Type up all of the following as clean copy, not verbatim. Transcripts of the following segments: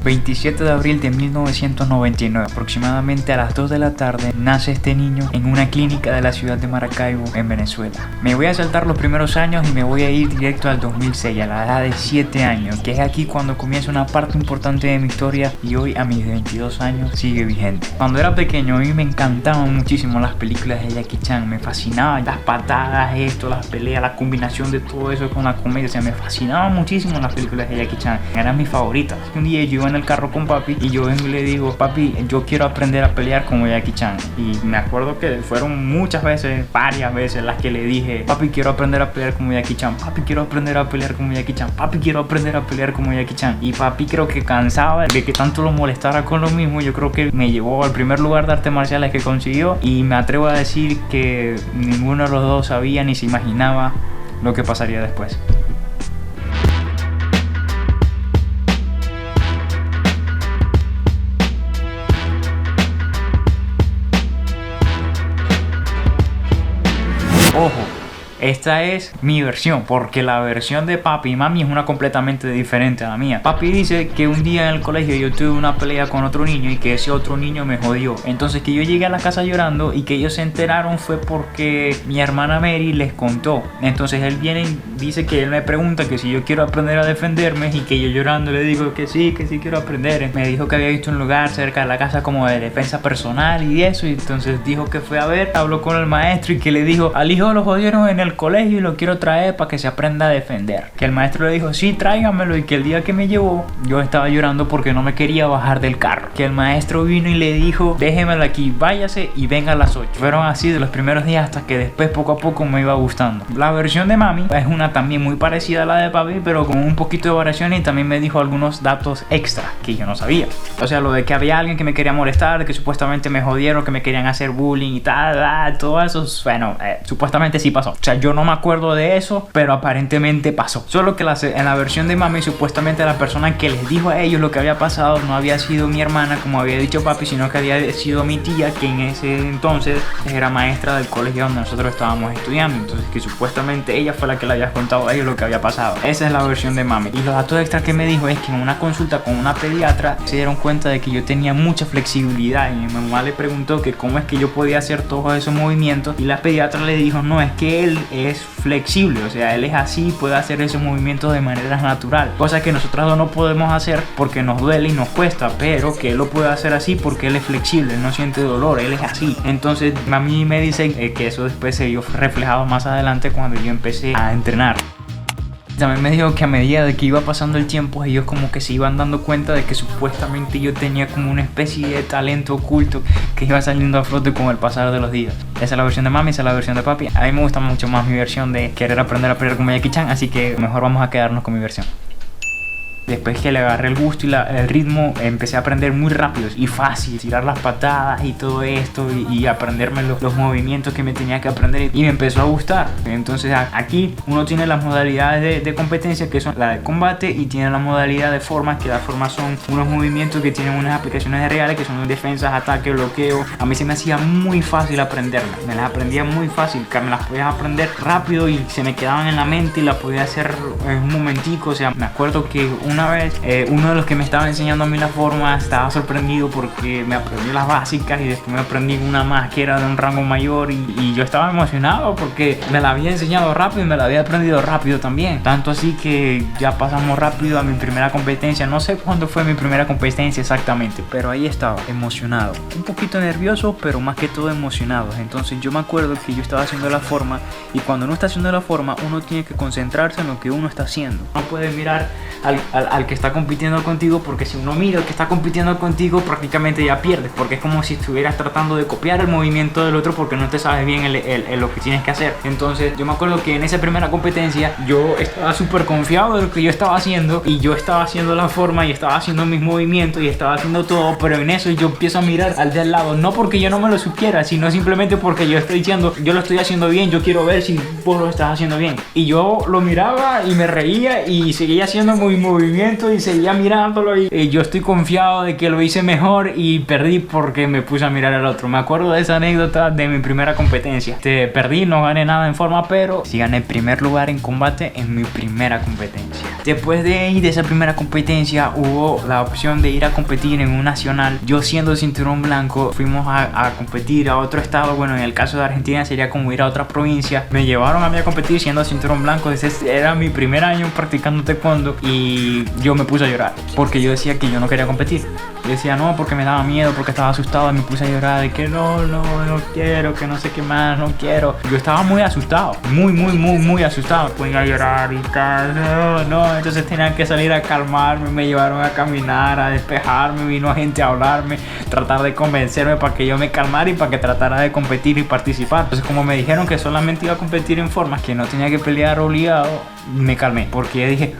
...27 de abril de 1999, aproximadamente a las 2 de la tarde, nace este niño en una clínica de la ciudad de Maracaibo, en Venezuela. Me voy a saltar los primeros años y me voy a ir directo al 2006, a la edad de 7 años, que es aquí cuando comienza una parte importante de mi historia y hoy a mis 22 años sigue vigente. Cuando era pequeño a mí me encantaban muchísimo las películas de Jackie Chan, me fascinaban las patadas, esto, las peleas, la combinación de todo eso con la comedia, o sea, me fascinaban muchísimo las películas de Jackie Chan, eran mis favoritas. Un día yo iba en el carro con papi y yo vengo y le digo: papi, yo quiero aprender a pelear como Jackie Chan. Y me acuerdo que fueron muchas veces, varias veces las que le dije: papi, quiero aprender a pelear como Jackie Chan, papi, quiero aprender a pelear como Jackie Chan, papi, quiero aprender a pelear como Jackie Chan. Y papi, creo que cansaba de que tanto lo molestara con lo mismo, yo creo que me llevó al primer lugar de artes marciales que consiguió, y me atrevo a decir que ninguno de los dos sabía ni se imaginaba lo que pasaría después. Ojo, esta es mi versión, porque la versión de papi y mami es una completamente diferente a la mía. Papi dice que un día en el colegio yo tuve una pelea con otro niño y que ese otro niño me jodió. Entonces que yo llegué a la casa llorando y que ellos se enteraron fue porque mi hermana Mary les contó. Entonces él viene y dice que él me pregunta que si yo quiero aprender a defenderme, y que yo llorando le digo que sí quiero aprender. Me dijo que había visto un lugar cerca de la casa como de defensa personal y eso, y entonces dijo que fue a ver, habló con el maestro y que le dijo: al hijo lo jodieron en el colegio y lo quiero traer para que se aprenda a defender. Que el maestro le dijo: sí, tráigamelo, y que el día que me llevó yo estaba llorando porque no me quería bajar del carro. Que el maestro vino y le dijo: déjemelo aquí, váyase y venga a las 8. Fueron así de los primeros días hasta que después poco a poco me iba gustando. La versión de mami es una también muy parecida a la de papi, pero con un poquito de variación, y también me dijo algunos datos extra que yo no sabía. O sea, lo de que había alguien que me quería molestar, que supuestamente me jodieron, que me querían hacer bullying y tal, todo eso, bueno, supuestamente sí pasó. O sea, yo no me acuerdo de eso, pero aparentemente pasó. Solo que en la versión de mami, supuestamente la persona que les dijo a ellos lo que había pasado no había sido mi hermana, como había dicho papi, sino que había sido mi tía, que en ese entonces era maestra del colegio donde nosotros estábamos estudiando. Entonces que supuestamente ella fue la que le había contado a ellos lo que había pasado. Esa es la versión de mami. Y los datos extra que me dijo es que en una consulta con una pediatra se dieron cuenta de que yo tenía mucha flexibilidad, y mi mamá le preguntó que cómo es que yo podía hacer todos esos movimientos, y la pediatra le dijo: no, es que él es flexible, o sea, él es así, puede hacer esos movimientos de manera natural, cosa que nosotros no podemos hacer porque nos duele y nos cuesta, pero que él lo puede hacer así porque él es flexible, él no siente dolor, él es así. Entonces a mí me dicen que eso después se vio reflejado más adelante cuando yo empecé a entrenar. También me dijo que a medida de que iba pasando el tiempo, ellos como que se iban dando cuenta de que supuestamente yo tenía como una especie de talento oculto que iba saliendo a flote con el pasar de los días. Esa es la versión de mami, esa es la versión de papi. A mí me gusta mucho más mi versión de querer aprender a pelear como Jackie Chan, así que mejor vamos a quedarnos con mi versión. Después que le agarré el gusto y el ritmo, empecé a aprender muy rápido y fácil, tirar las patadas y todo esto, y aprenderme los movimientos que me tenía que aprender, y me empezó a gustar. Entonces aquí uno tiene las modalidades de competencia, que son la de combate, y tiene la modalidad de formas, que las formas son unos movimientos que tienen unas aplicaciones reales, que son defensas, ataque, bloqueo. A mí se me hacía muy fácil aprenderlas, me las aprendía muy fácil, que me las podía aprender rápido y se me quedaban en la mente y las podía hacer en un momentico. O sea, me acuerdo que una vez uno de los que me estaba enseñando a mí la forma estaba sorprendido porque me aprendí las básicas y después me aprendí una más que era de un rango mayor, y yo estaba emocionado porque me la había enseñado rápido y me la había aprendido rápido también, tanto así que ya pasamos rápido a mi primera competencia. No sé cuándo fue mi primera competencia exactamente, pero ahí estaba, emocionado, un poquito nervioso, pero más que todo emocionado. Entonces yo me acuerdo que yo estaba haciendo la forma, y cuando uno está haciendo la forma uno tiene que concentrarse en lo que uno está haciendo, no puede mirar al que está compitiendo contigo, porque si uno mira al que está compitiendo contigo, prácticamente ya pierdes, porque es como si estuvieras tratando de copiar el movimiento del otro porque no te sabes bien lo que tienes que hacer. Entonces yo me acuerdo que en esa primera competencia yo estaba súper confiado de lo que yo estaba haciendo, y yo estaba haciendo la forma y estaba haciendo mis movimientos y estaba haciendo todo, pero en eso yo empiezo a mirar al de al lado, no porque yo no me lo supiera, sino simplemente porque yo estoy diciendo, yo lo estoy haciendo bien, yo quiero ver si vos lo estás haciendo bien. Y yo lo miraba y me reía y seguía haciendo mi movimiento y seguía mirándolo, y yo estoy confiado de que lo hice mejor y perdí porque me puse a mirar al otro. Me acuerdo de esa anécdota de mi primera competencia. Perdí, no gané nada en forma, pero sí gané primer lugar en combate en mi primera competencia. Después de ahí, de esa primera competencia, hubo la opción de ir a competir en un nacional. Yo, siendo cinturón blanco, fuimos a competir a otro estado. Bueno, en el caso de Argentina sería como ir a otra provincia. Me llevaron a mí a competir siendo cinturón blanco. Ese era mi primer año practicando taekwondo, y yo me puse a llorar porque yo decía que yo no quería competir. Yo decía no, porque me daba miedo, porque estaba asustado, y me puse a llorar de que no quiero, que no sé qué más, no quiero. Yo estaba muy asustado, muy asustado. Ponía a llorar y tal, no. Entonces tenían que salir a calmarme, me llevaron a caminar, a despejarme, vino gente a hablarme, tratar de convencerme para que yo me calmara y para que tratara de competir y participar. Entonces, como me dijeron que solamente iba a competir en formas, que no tenía que pelear obligado, me calmé, porque dije,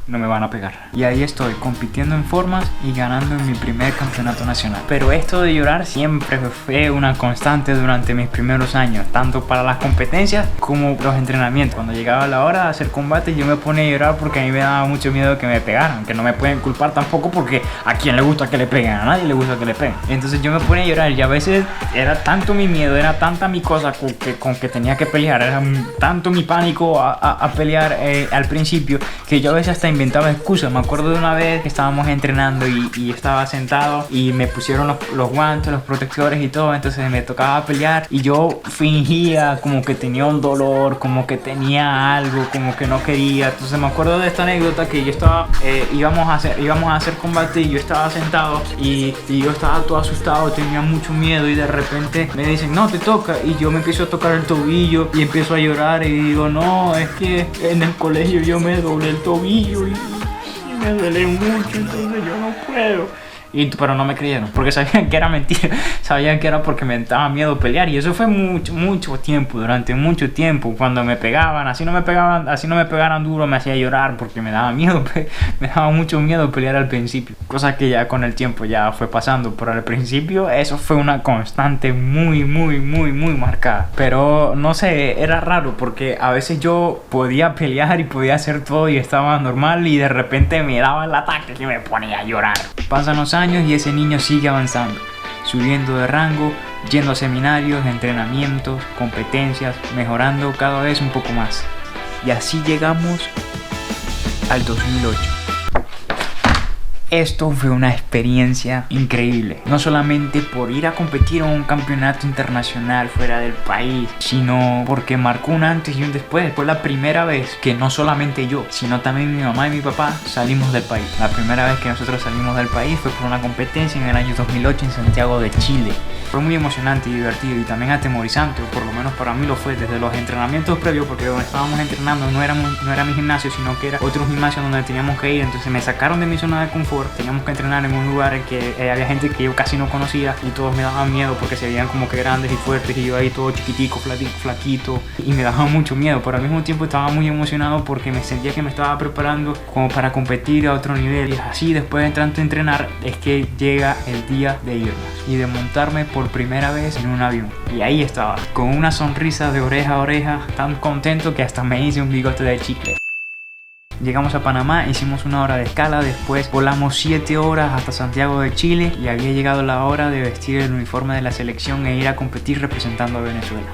no me van a pegar. Y ahí estoy, compitiendo en formas y ganando en mi primer campeonato nacional. Pero esto de llorar siempre fue una constante durante mis primeros años, tanto para las competencias como los entrenamientos. Cuando llegaba la hora de hacer combate, yo me ponía a llorar porque a mí me daba mucho miedo que me pegaran, que no me pueden culpar tampoco, porque a quién le gusta que le peguen, a nadie le gusta que le peguen. Entonces yo me ponía a llorar, y a veces era tanto mi miedo, era tanta mi cosa con que tenía que pelear, era tanto mi pánico a pelear al principio, que yo a veces hasta inventaba excusas. Me acuerdo de una vez que estábamos entrenando y estaba sentado y me pusieron los guantes, los protectores y todo, entonces me tocaba pelear y yo fingía como que tenía un dolor, como que tenía algo, como que no quería. Entonces me acuerdo de esta anécdota que yo estaba, íbamos a hacer combate y yo estaba sentado y yo estaba todo asustado, tenía mucho miedo, y de repente me dicen no, te toca, y yo me empiezo a tocar el tobillo y empiezo a llorar y digo no, es que en el colegio yo me doblé el tobillo y me duele mucho, entonces yo no puedo. Pero no me creyeron, porque sabían que era mentira, sabían que era porque me daba miedo pelear, y eso fue mucho tiempo, durante mucho tiempo. Cuando me pegaban, así no me pegaran duro, me hacía llorar porque me daba miedo, me daba mucho miedo pelear al principio, cosa que ya con el tiempo ya fue pasando, pero al principio eso fue una constante muy marcada. Pero no sé, era raro porque a veces yo podía pelear y podía hacer todo y estaba normal, y de repente me daba el ataque y me ponía a llorar. Pasan los años y ese niño sigue avanzando, subiendo de rango, yendo a seminarios, entrenamientos, competencias, mejorando cada vez un poco más. Y así llegamos al 2008. Esto fue una experiencia increíble, no solamente por ir a competir en un campeonato internacional fuera del país, sino porque marcó un antes y un después. Fue la primera vez que no solamente yo, sino también mi mamá y mi papá salimos del país. La primera vez que nosotros salimos del país fue por una competencia en el año 2008 en Santiago de Chile. Fue muy emocionante y divertido, y también atemorizante, o por lo menos para mí lo fue, desde los entrenamientos previos, porque donde estábamos entrenando no era mi gimnasio, sino que era otro gimnasio donde teníamos que ir. Entonces me sacaron de mi zona de confort, teníamos que entrenar en un lugar en que había gente que yo casi no conocía, y todos me daban miedo porque se veían como que grandes y fuertes, y yo ahí todo chiquitico, flaquito, y me daba mucho miedo, pero al mismo tiempo estaba muy emocionado porque me sentía que me estaba preparando como para competir a otro nivel. Y así, después de tanto entrenar, es que llega el día de irnos y de montarme por primera vez en un avión. Y ahí estaba, con una sonrisa de oreja a oreja, tan contento que hasta me hice un bigote de chicle. Llegamos a Panamá, hicimos una hora de escala, después volamos 7 horas hasta Santiago de Chile, y había llegado la hora de vestir el uniforme de la selección e ir a competir representando a Venezuela.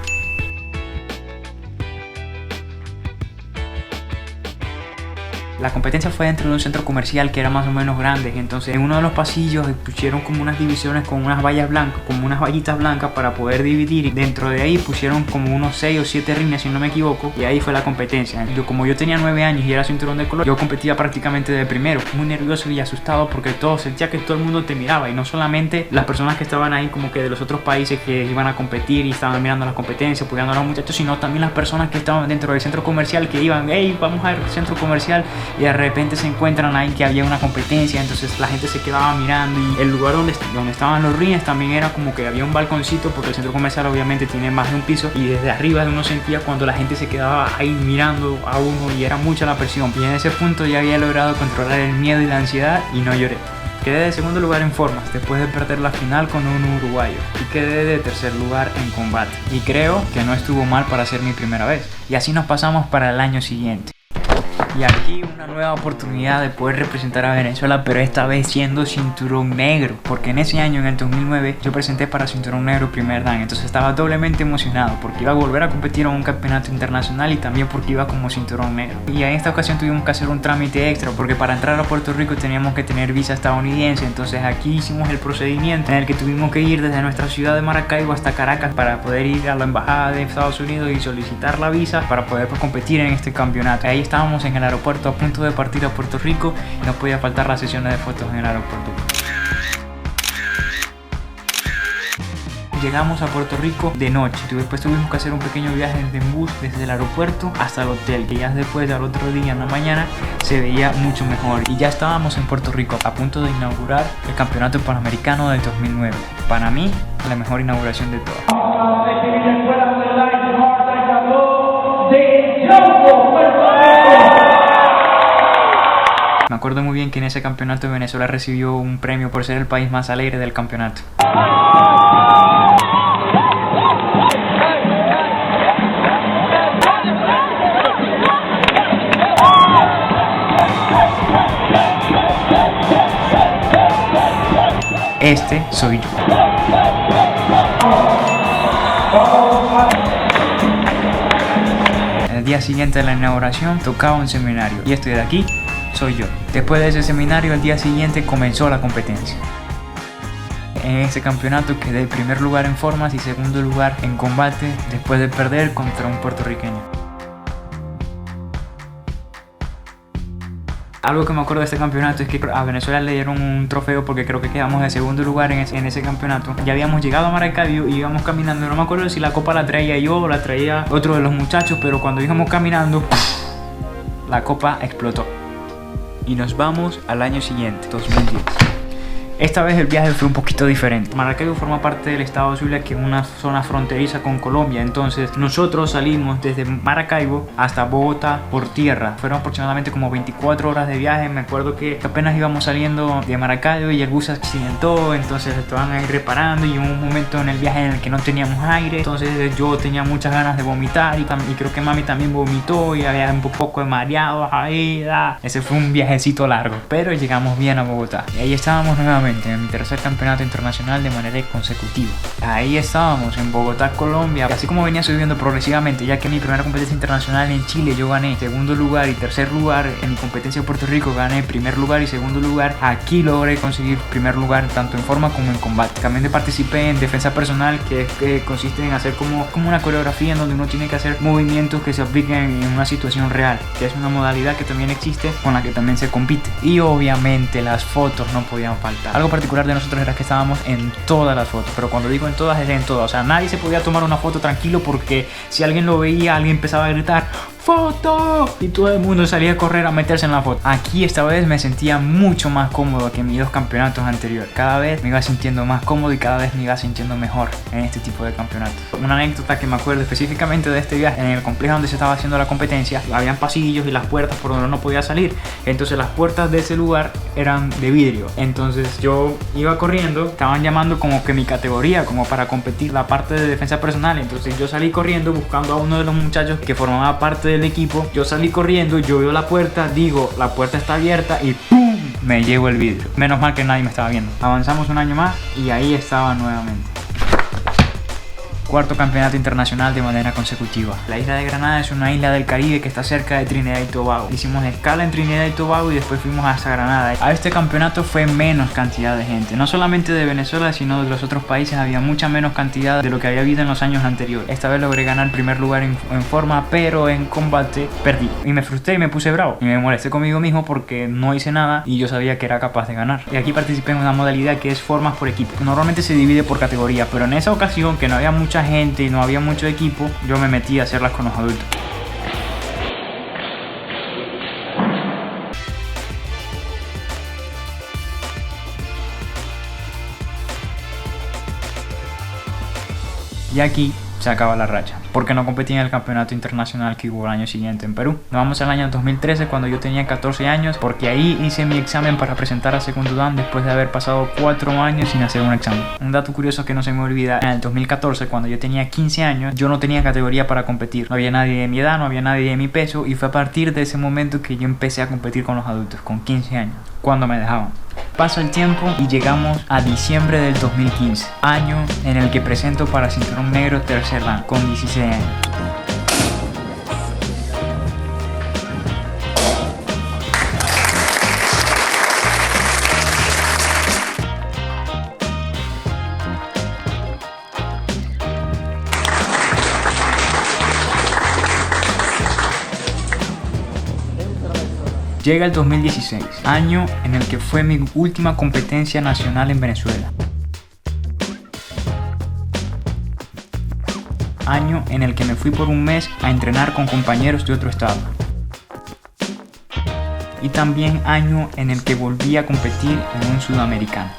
La competencia fue dentro de un centro comercial que era más o menos grande. Entonces en uno de los pasillos pusieron como unas divisiones con unas vallas blancas, como unas vallitas blancas para poder dividir, y dentro de ahí pusieron como unos 6 o 7 rines, si no me equivoco, y ahí fue la competencia. Como yo tenía 9 años y era cinturón de color, yo competía prácticamente de primero, muy nervioso y asustado porque sentía que todo el mundo te miraba, y no solamente las personas que estaban ahí como que de los otros países que iban a competir y estaban mirando las competencias, apoyando a los muchachos, sino también las personas que estaban dentro del centro comercial, que iban, hey, vamos al centro comercial y de repente se encuentran ahí que había una competencia, entonces la gente se quedaba mirando y el lugar donde estaban los rines también era como que había un balconcito porque el centro comercial obviamente tiene más de un piso y desde arriba uno sentía cuando la gente se quedaba ahí mirando a uno y era mucha la presión y en ese punto ya había logrado controlar el miedo y la ansiedad y no lloré. Quedé de segundo lugar en formas después de perder la final con un uruguayo y quedé de tercer lugar en combate y creo que no estuvo mal para ser mi primera vez y así nos pasamos para el año siguiente. Y aquí una nueva oportunidad de poder representar a Venezuela, pero esta vez siendo cinturón negro, porque en ese año, en el 2009, yo presenté para cinturón negro primer dan, entonces estaba doblemente emocionado porque iba a volver a competir en un campeonato internacional y también porque iba como cinturón negro. Y en esta ocasión tuvimos que hacer un trámite extra porque para entrar a Puerto Rico teníamos que tener visa estadounidense, entonces aquí hicimos el procedimiento en el que tuvimos que ir desde nuestra ciudad de Maracaibo hasta Caracas para poder ir a la embajada de Estados Unidos y solicitar la visa para poder competir en este campeonato. Ahí estábamos en el aeropuerto a punto de partir a Puerto Rico y no podía faltar las sesiones de fotos en el aeropuerto. Llegamos a Puerto Rico de noche, después tuvimos que hacer un pequeño viaje en bus desde el aeropuerto hasta el hotel, y ya después al otro día en la mañana se veía mucho mejor y ya estábamos en Puerto Rico a punto de inaugurar el campeonato panamericano del 2009. Para mí, la mejor inauguración de todas. Me acuerdo muy bien que en ese campeonato Venezuela recibió un premio por ser el país más alegre del campeonato. Este soy yo. El día siguiente de la inauguración tocaba un seminario y estoy de aquí. Soy yo. Después de ese seminario, el día siguiente comenzó la competencia. En ese campeonato quedé en primer lugar en formas y segundo lugar en combate después de perder contra un puertorriqueño. Algo que me acuerdo de este campeonato es que a Venezuela le dieron un trofeo porque creo que quedamos de segundo lugar en ese campeonato. Ya habíamos llegado a Maracaibo y íbamos caminando. No me acuerdo si la copa la traía yo o la traía otro de los muchachos, pero cuando íbamos caminando, la copa explotó. Y nos vamos al año siguiente, 2010. Esta vez el viaje fue un poquito diferente. Maracaibo forma parte del estado Zulia, que es una zona fronteriza con Colombia. Entonces nosotros salimos desde Maracaibo hasta Bogotá por tierra. Fueron aproximadamente como 24 horas de viaje. Me acuerdo que apenas íbamos saliendo de Maracaibo y el bus se accidentó. Entonces estaban ahí reparando y hubo un momento en el viaje en el que no teníamos aire. Entonces yo tenía muchas ganas de vomitar y creo que mami también vomitó y había un poco de mareado ahí. Ese fue un viajecito largo, pero llegamos bien a Bogotá. Y ahí estábamos nuevamente en mi tercer campeonato internacional de manera consecutiva. Ahí estábamos en Bogotá, Colombia. Así como venía subiendo progresivamente, ya que en mi primera competencia internacional en Chile yo gané segundo lugar y tercer lugar, en mi competencia en Puerto Rico gané primer lugar y segundo lugar. Aquí logré conseguir primer lugar tanto en forma como en combate. También participé en defensa personal, que consiste en hacer como una coreografía en donde uno tiene que hacer movimientos que se apliquen en una situación real, que es una modalidad que también existe, con la que también se compite. Y obviamente las fotos no podían faltar. Algo particular de nosotros era que estábamos en todas las fotos, pero cuando digo en todas es en todas. O sea, nadie se podía tomar una foto tranquilo porque si alguien lo veía, alguien empezaba a gritar ¡foto! Y todo el mundo salía a correr a meterse en la foto. Aquí esta vez me sentía mucho más cómodo que en mis dos campeonatos anteriores. Cada vez me iba sintiendo más cómodo y cada vez me iba sintiendo mejor en este tipo de campeonatos. Una anécdota que me acuerdo específicamente de este viaje: en el complejo donde se estaba haciendo la competencia habían pasillos y las puertas por donde no podía salir. Entonces las puertas de ese lugar eran de vidrio. Entonces yo iba corriendo, estaban llamando como que mi categoría como para competir la parte de defensa personal. Entonces yo salí corriendo buscando a uno de los muchachos que formaba parte del equipo. Yo salí corriendo, yo veo la puerta, digo, la puerta está abierta y ¡pum! Me llevo el vidrio. Menos mal que nadie me estaba viendo. Avanzamos un año más y ahí estaba nuevamente. Cuarto campeonato internacional de manera consecutiva. La isla de Granada es una isla del Caribe que está cerca de Trinidad y Tobago. Hicimos escala en Trinidad y Tobago y después fuimos hasta Granada. A este campeonato fue menos cantidad de gente, no solamente de Venezuela sino de los otros países. Había mucha menos cantidad de lo que había habido en los años anteriores. Esta vez logré ganar primer lugar en forma, pero en combate perdí y me frustré y me puse bravo y me molesté conmigo mismo porque no hice nada y yo sabía que era capaz de ganar. Y aquí participé en una modalidad que es formas por equipo. Normalmente se divide por categoría, pero en esa ocasión, que no había mucha gente y no había mucho equipo, yo me metí a hacerlas con los adultos. Y aquí se acaba la racha, porque no competí en el campeonato internacional que hubo el año siguiente en Perú. Nos vamos al año 2013, cuando yo tenía 14 años, porque ahí hice mi examen para presentar a segundo dan después de haber pasado 4 años sin hacer un examen. Un dato curioso que no se me olvida: en el 2014, cuando yo tenía 15 años, yo no tenía categoría para competir. No había nadie de mi edad, no había nadie de mi peso, y fue a partir de ese momento que yo empecé a competir con los adultos, con 15 años, cuando me dejaban. Pasa el tiempo y llegamos a diciembre del 2015, año en el que presento para cinturón negro tercer dan, con 16 años. Llega el 2016, año en el que fue mi última competencia nacional en Venezuela. Año en el que me fui por un mes a entrenar con compañeros de otro estado. Y también año en el que volví a competir en un sudamericano.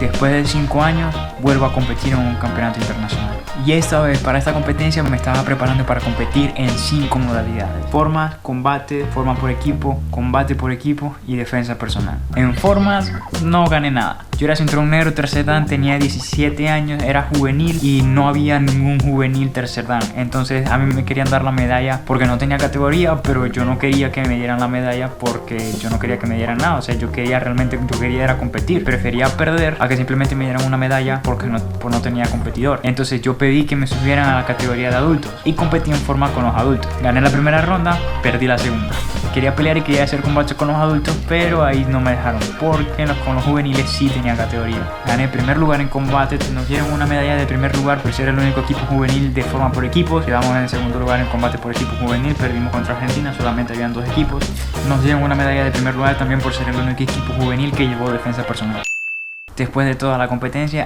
Después de 5 años, vuelvo a competir en un campeonato internacional. Y esta vez, para esta competencia, me estaba preparando para competir en 5 modalidades: formas, combate, forma por equipo, combate por equipo y defensa personal. En formas no gané nada. Yo era cinturón negro tercer dan, tenía 17 años, era juvenil y no había ningún juvenil tercer dan. Entonces a mí me querían dar la medalla porque no tenía categoría, pero yo no quería que me dieran la medalla porque yo no quería que me dieran nada. O sea, yo quería era competir. Prefería perder a que simplemente me dieran una medalla porque no tenía competidor. Entonces yo pedí que me subieran a la categoría de adultos y competí en forma con los adultos. Gané la primera ronda, perdí la segunda. Quería pelear y quería hacer combate con los adultos, pero ahí no me dejaron porque con los juveniles sí tenía categoría. Gané primer lugar en combate, nos dieron una medalla de primer lugar por ser el único equipo juvenil de forma por equipos. Quedamos en segundo lugar en combate por equipo juvenil, perdimos contra Argentina, solamente habían 2 equipos. Nos dieron una medalla de primer lugar también por ser el único equipo juvenil que llevó defensa personal. Después de toda la competencia,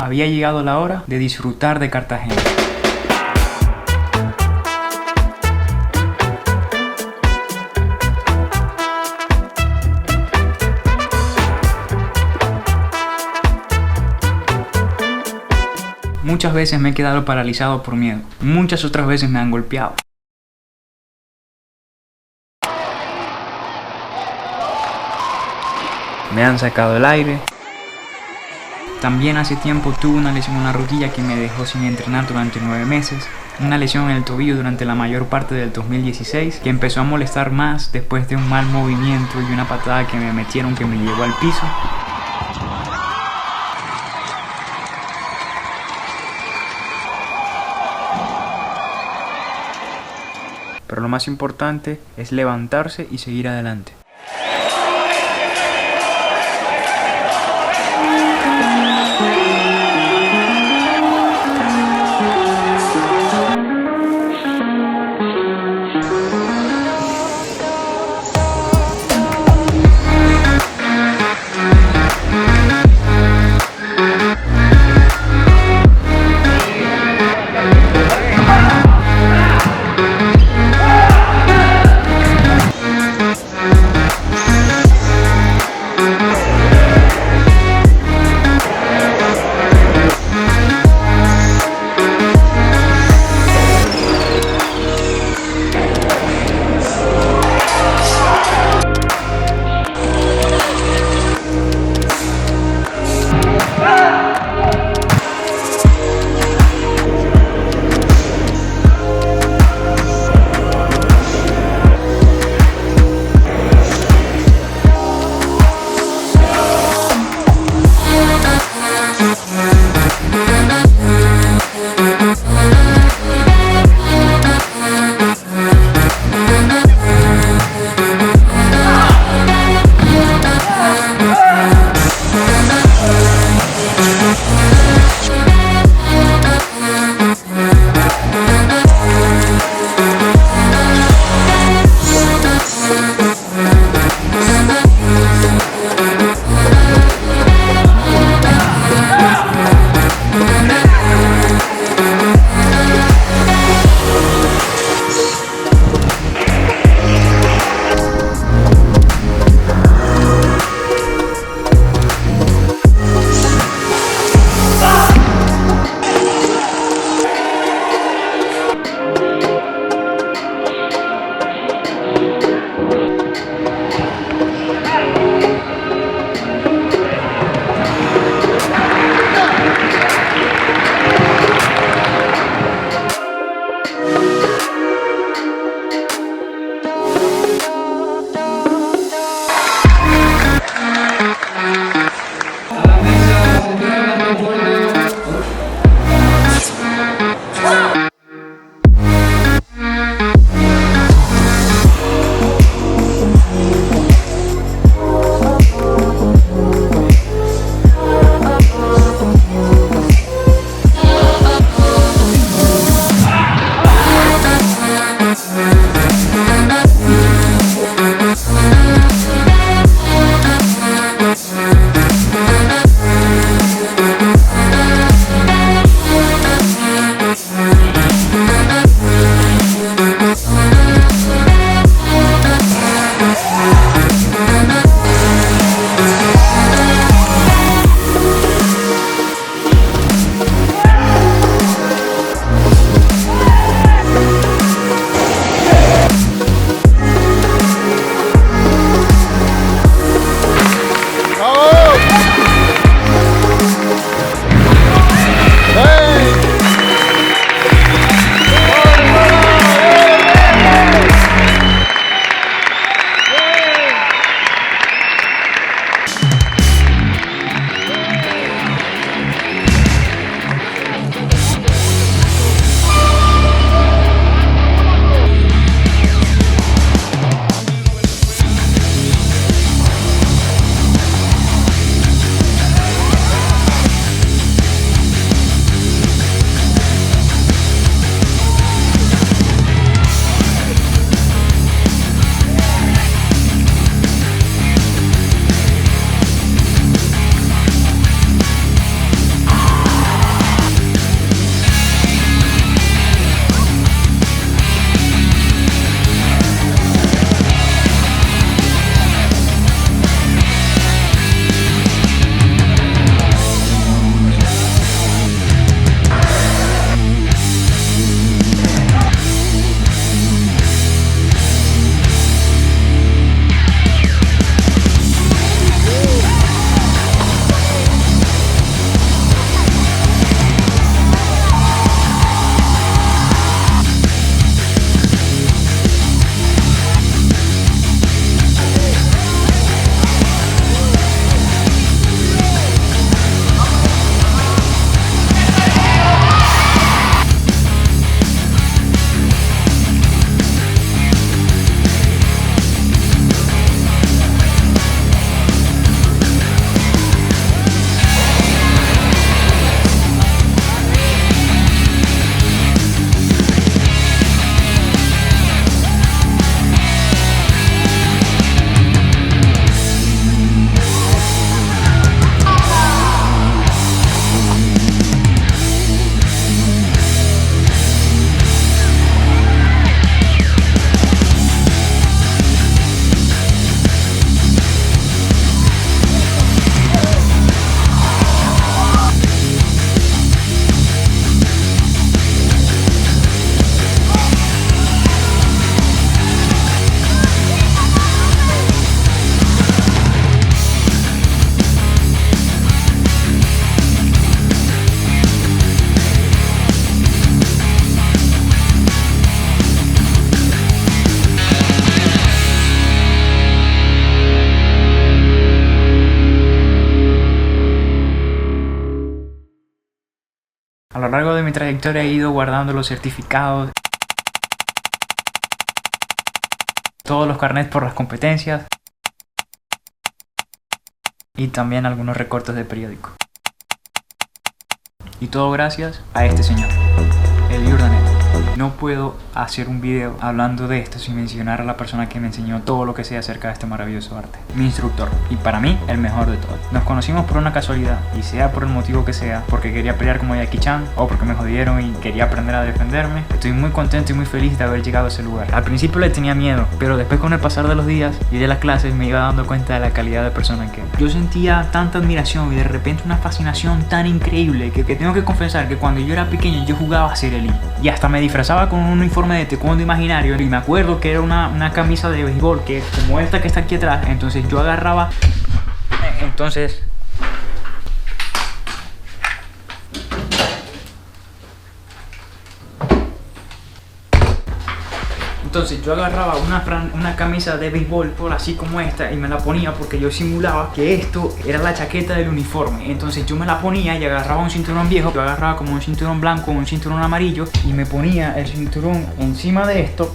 había llegado la hora de disfrutar de Cartagena. Muchas veces me he quedado paralizado por miedo. Muchas otras veces me han golpeado. Me han sacado el aire. También hace tiempo tuve una lesión en la rodilla que me dejó sin entrenar durante 9 meses. Una lesión en el tobillo durante la mayor parte del 2016 que empezó a molestar más después de un mal movimiento y una patada que me metieron que me llevó al piso. Pero lo más importante es levantarse y seguir adelante. lo largo de mi trayectoria he ido guardando los certificados, todos los carnets por las competencias y también algunos recortes de periódico. Y todo gracias a este señor, el Urdanet. No puedo hacer un video hablando de esto sin mencionar a la persona que me enseñó todo lo que sé acerca de este maravilloso arte. Mi instructor, y para mí, el mejor de todos. Nos conocimos por una casualidad, y sea por el motivo que sea, porque quería pelear como Jackie Chan, o porque me jodieron y quería aprender a defenderme. Estoy muy contento y muy feliz de haber llegado a ese lugar. Al principio le tenía miedo, pero después con el pasar de los días y de las clases me iba dando cuenta de la calidad de persona que era. Yo sentía tanta admiración y de repente una fascinación tan increíble que tengo que confesar que cuando yo era pequeño yo jugaba a ser el y hasta me disfrazaba con un uniforme de taekwondo imaginario y me acuerdo que era una camisa de béisbol que como esta que está aquí atrás. Entonces yo agarraba, entonces yo agarraba una camisa de béisbol así como esta y me la ponía porque yo simulaba que esto era la chaqueta del uniforme. Entonces yo me la ponía y agarraba un cinturón viejo, yo agarraba como un cinturón blanco, un cinturón amarillo y me ponía el cinturón encima de esto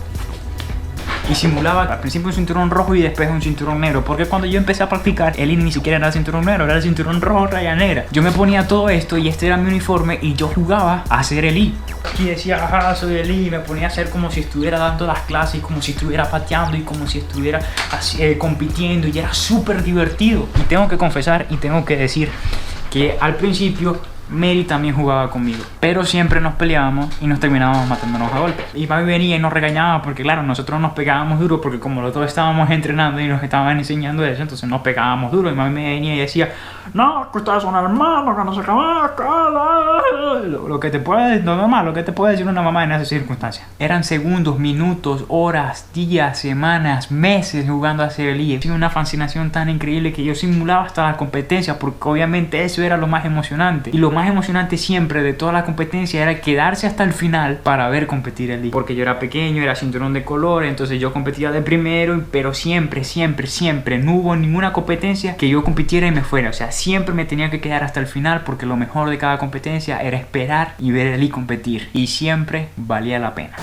y simulaba al principio un cinturón rojo y después un cinturón negro, porque cuando yo empecé a practicar el ni siquiera era el cinturón negro, era el cinturón rojo raya negra. Yo me ponía todo esto y este era mi uniforme y yo jugaba a ser el y decía, ajá, soy el y me ponía a hacer como si estuviera dando las clases, como si estuviera pateando y como si estuviera compitiendo, y era súper divertido. Y tengo que confesar y tengo que decir que al principio Mary también jugaba conmigo, pero siempre nos peleábamos y nos terminábamos matándonos a golpes. Y mami venía y nos regañaba porque claro, nosotros nos pegábamos duro porque como los dos estábamos entrenando y nos estaban enseñando eso, entonces nos pegábamos duro y mami me venía y decía, no, que ustedes son hermanos, que no se acaban, lo que te puede, no normal, lo que te puede decir una mamá en esas circunstancias. Eran segundos, minutos, horas, días, semanas, meses jugando a ser el I. Fue una fascinación tan increíble que yo simulaba hasta la competencia porque obviamente eso era lo más emocionante. Y lo más emocionante siempre de toda la competencia era quedarse hasta el final para ver competir el I. Porque yo era pequeño, era cinturón de color, entonces yo competía de primero, pero siempre no hubo ninguna competencia que yo compitiera y me fuera. O sea, siempre me tenía que quedar hasta el final porque lo mejor de cada competencia era esperar y ver el I competir. Y siempre valía la pena.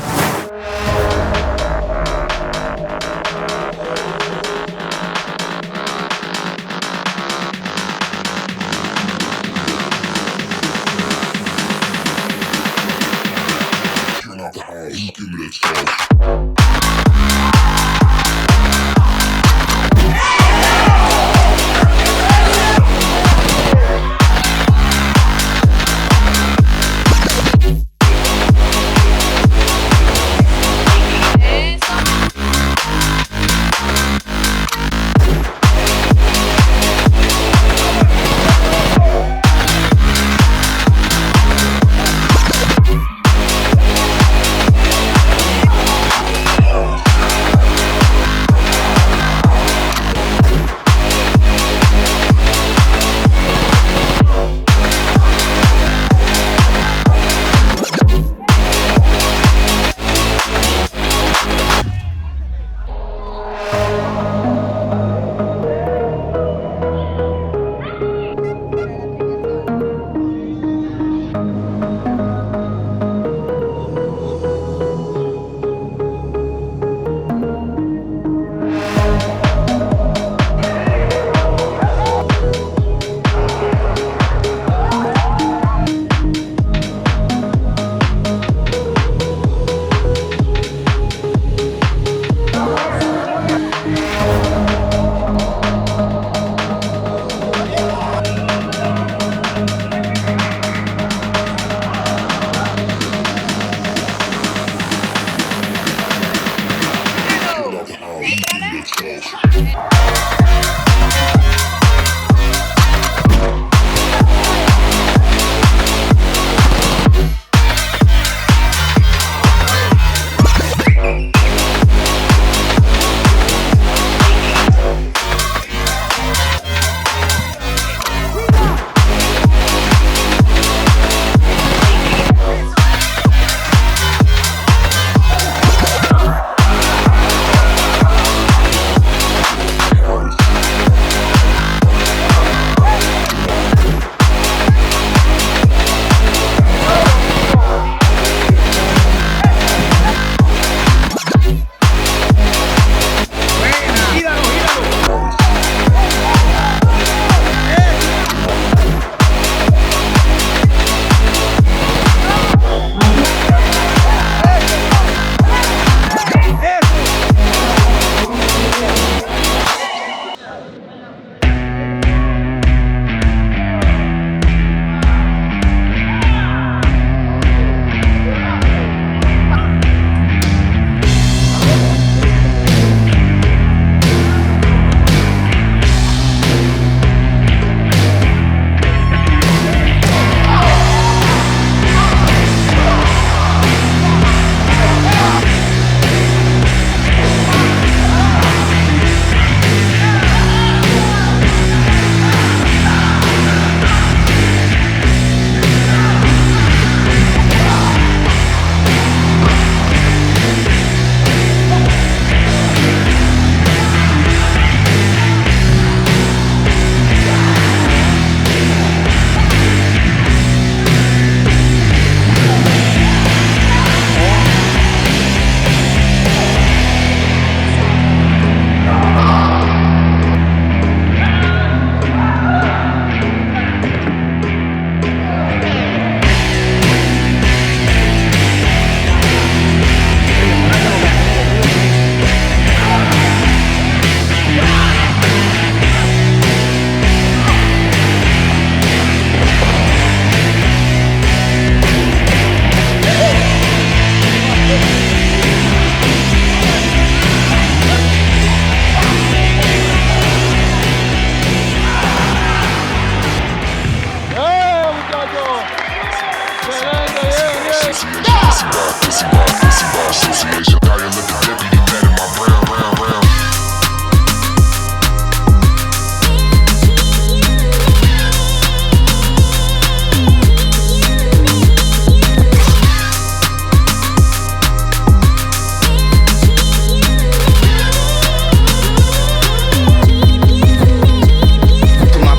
association. Dyer left the deputy mad at my brown, brown, brown. Put my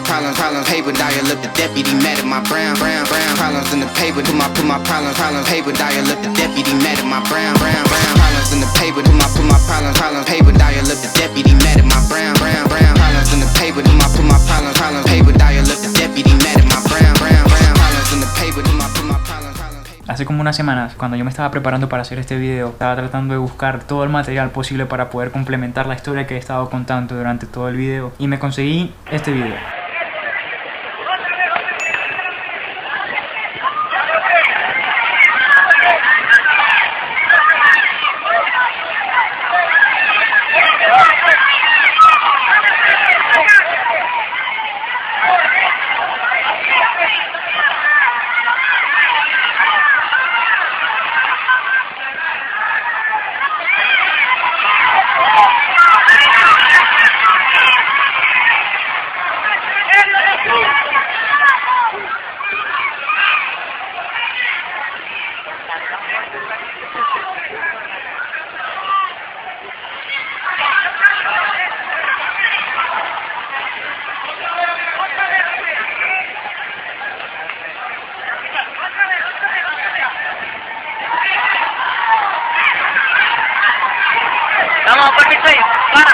problems paper. Dyer left the deputy mad at my brown, brown, brown. Problems in the paper. Put my problems paper. Dyer left the deputy mad at my brown, brown, brown. Problems in the paper. Put my problems paper. Dyer left the deputy mad at my brown, brown, brown. Problems in the paper. Put my problems paper. Dyer left the deputy mad at my brown, brown, brown. Problems in the paper. Put my problems paper. Hace como unas semanas, cuando yo me estaba preparando para hacer este video, estaba tratando de buscar todo el material posible para poder complementar la historia que he estado contando durante todo el video, y me conseguí este video. Vamos, permiso ahí, para.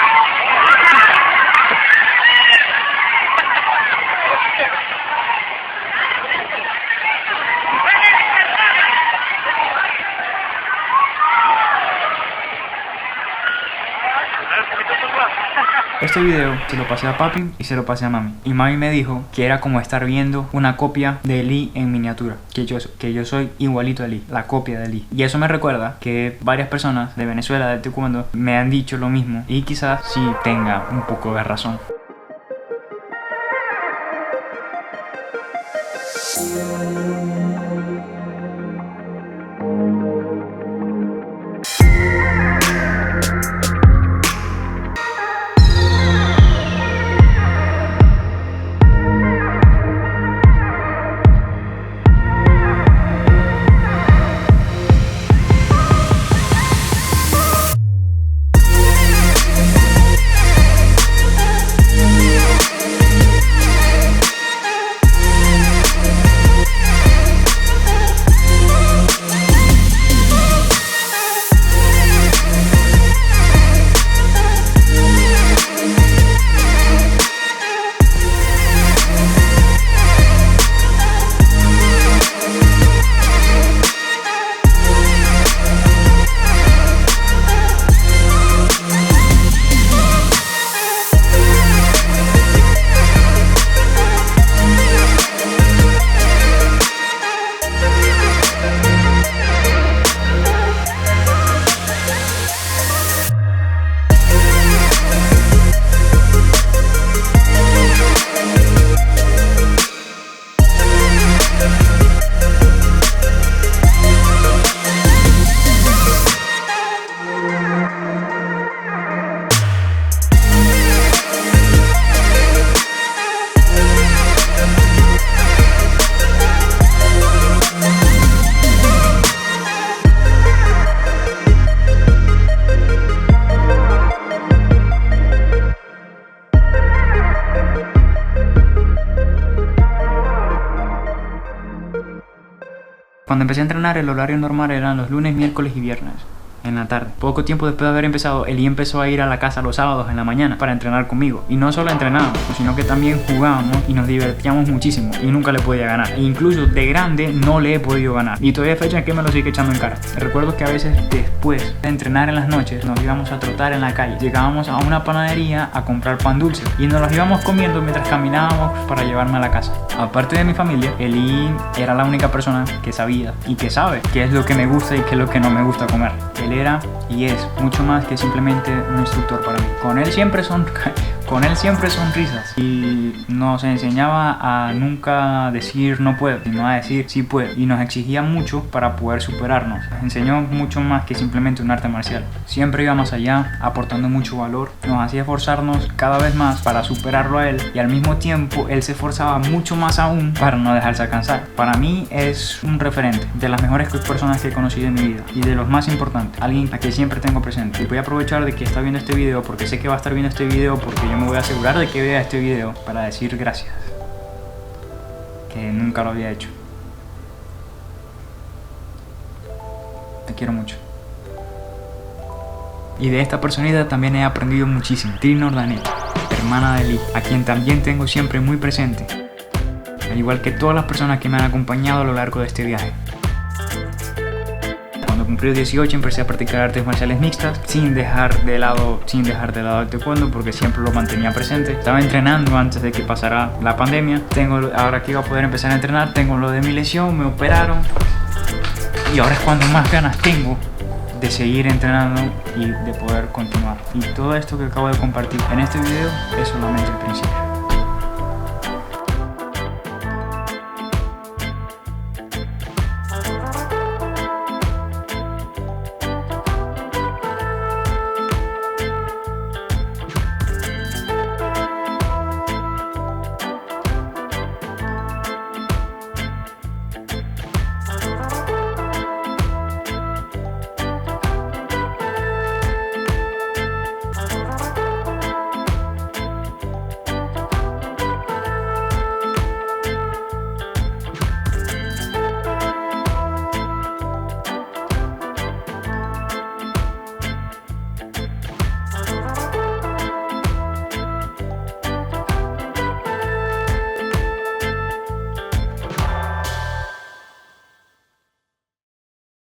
Este video se lo pasé a papi y se lo pasé a mami. Y mami me dijo que era como estar viendo una copia de Lee en miniatura. Que yo soy igualito a Lee, la copia de Lee. Y eso me recuerda que varias personas de Venezuela, de taekwondo, me han dicho lo mismo. Y quizás sí tenga un poco de razón. Cuando empecé a entrenar, el horario normal eran los lunes, miércoles y viernes en la tarde. Poco tiempo después de haber empezado, Eli empezó a ir a la casa los sábados en la mañana para entrenar conmigo. Y no solo entrenábamos, sino que también jugábamos y nos divertíamos muchísimo. Y nunca le podía ganar. E incluso de grande no le he podido ganar. Y todavía fecha en que me lo sigue echando en cara. Recuerdo que a veces después de entrenar en las noches nos íbamos a trotar en la calle. Llegábamos a una panadería a comprar pan dulce y nos los íbamos comiendo mientras caminábamos para llevarme a la casa. Aparte de mi familia, Eli era la única persona que sabía y que sabe qué es lo que me gusta y qué es lo que no me gusta comer. Él era y es mucho más que simplemente un instructor para mí. Con él siempre son Con él siempre sonrisas y nos enseñaba a nunca decir no puedo, sino a decir sí puedo, y nos exigía mucho para poder superarnos. Nos enseñó mucho más que simplemente un arte marcial. Siempre iba más allá, aportando mucho valor, nos hacía esforzarnos cada vez más para superarlo a él, y al mismo tiempo él se esforzaba mucho más aún para no dejarse alcanzar. Para mí es un referente de las mejores personas que he conocido en mi vida y de los más importantes, alguien a quien siempre tengo presente. Y voy a aprovechar de que está viendo este video, porque sé que va a estar viendo este video, porque yo me voy a asegurar de que vea este video para decir gracias, que nunca lo había hecho. Te quiero mucho. Y de esta personita también he aprendido muchísimo. Trinor Daniel, hermana de Lee, a quien también tengo siempre muy presente, al igual que todas las personas que me han acompañado a lo largo de este viaje. Cuando cumplí 18 empecé a practicar artes marciales mixtas sin dejar de lado el taekwondo, porque siempre lo mantenía presente. Estaba entrenando antes de que pasara la pandemia. Ahora que iba a poder empezar a entrenar, tengo lo de mi lesión, me operaron, y ahora es cuando más ganas tengo de seguir entrenando y de poder continuar. Y todo esto que acabo de compartir en este video es solamente el principio.